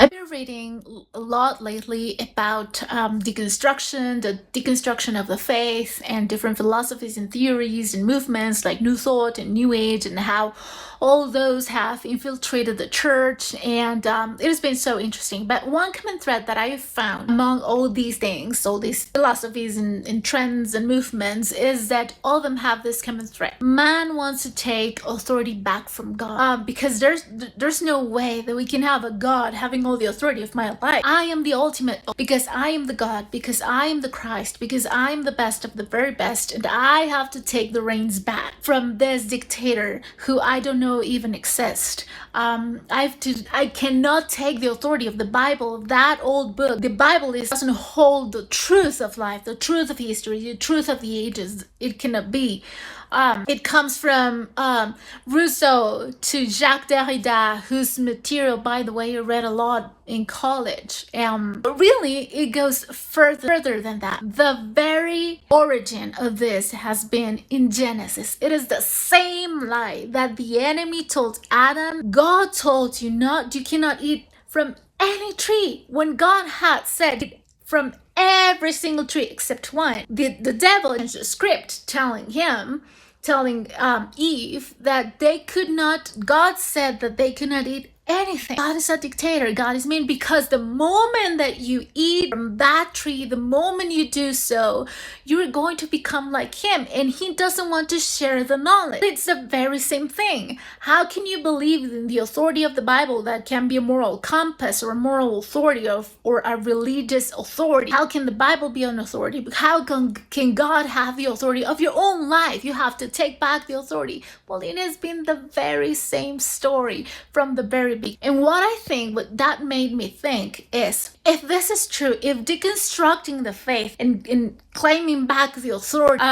I've been reading a lot lately about deconstruction, the deconstruction of the faith, and different philosophies and theories and movements like New Thought and New Age, and how all those have infiltrated the church. And it has been so interesting. But one common thread that I have found among all these things, all these philosophies and trends and movements, is that all of them have this common thread. Man wants to take authority back from God, because there's no way that we can have a God having all the authority of my life. I am the ultimate because I am the God, because I am the Christ, because I am the best of the very best, and I have to take the reins back from this dictator who I don't know even exist. I cannot take the authority of the Bible, that old book. The Bible doesn't hold the truth of life, the truth of history, the truth of the ages. It cannot be. It comes from Rousseau to Jacques Derrida, whose material, by the way, I read a lot in college. But really, it goes further than that. The very origin of this has been in Genesis. It is the same lie that the enemy told Adam. God told you cannot eat from any tree, when God had said from every single tree except one. The devil changed the script, telling Eve that they could not. God said that they could not eat anything. God is a dictator. God is mean, because the moment that you eat from that tree, the moment you do so, you're going to become like him, and he doesn't want to share the knowledge. It's the very same thing. How can you believe in the authority of the Bible that can be a moral compass or a moral authority or a religious authority? How can the Bible be an authority? How can God have the authority of your own life? You have to take back the authority. Well, it has been the very same story from the very beginning. And what that made me think is, if this is true, if deconstructing the faith and claiming back the authority,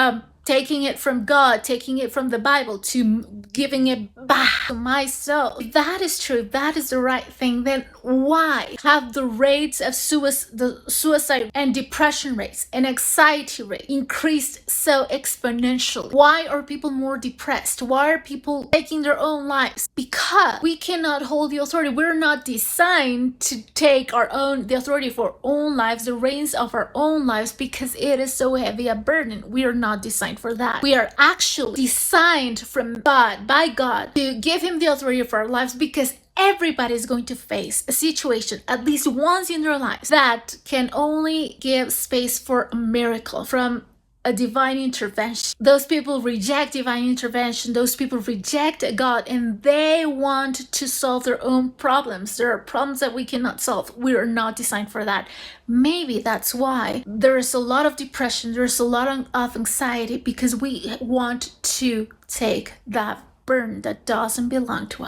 taking it from God, taking it from the Bible, to giving it back to myself, if that is true, if that is the right thing, then why have the rates of suicide and depression rates and anxiety rates increased so exponentially? Why are people more depressed? Why are people taking their own lives? Because we cannot hold the authority. We're not designed to take the authority for our own lives, the reins of our own lives, because it is so heavy a burden. We are not designed for that. We are actually designed by God, to give him the authority for our lives, because everybody is going to face a situation at least once in their lives that can only give space for a miracle from a divine intervention. Those people reject divine intervention. Those people reject God, and they want to solve their own problems. There are problems that we cannot solve. We are not designed for that. Maybe that's why there is a lot of depression. There's a lot of anxiety, because we want to take that burden that doesn't belong to us.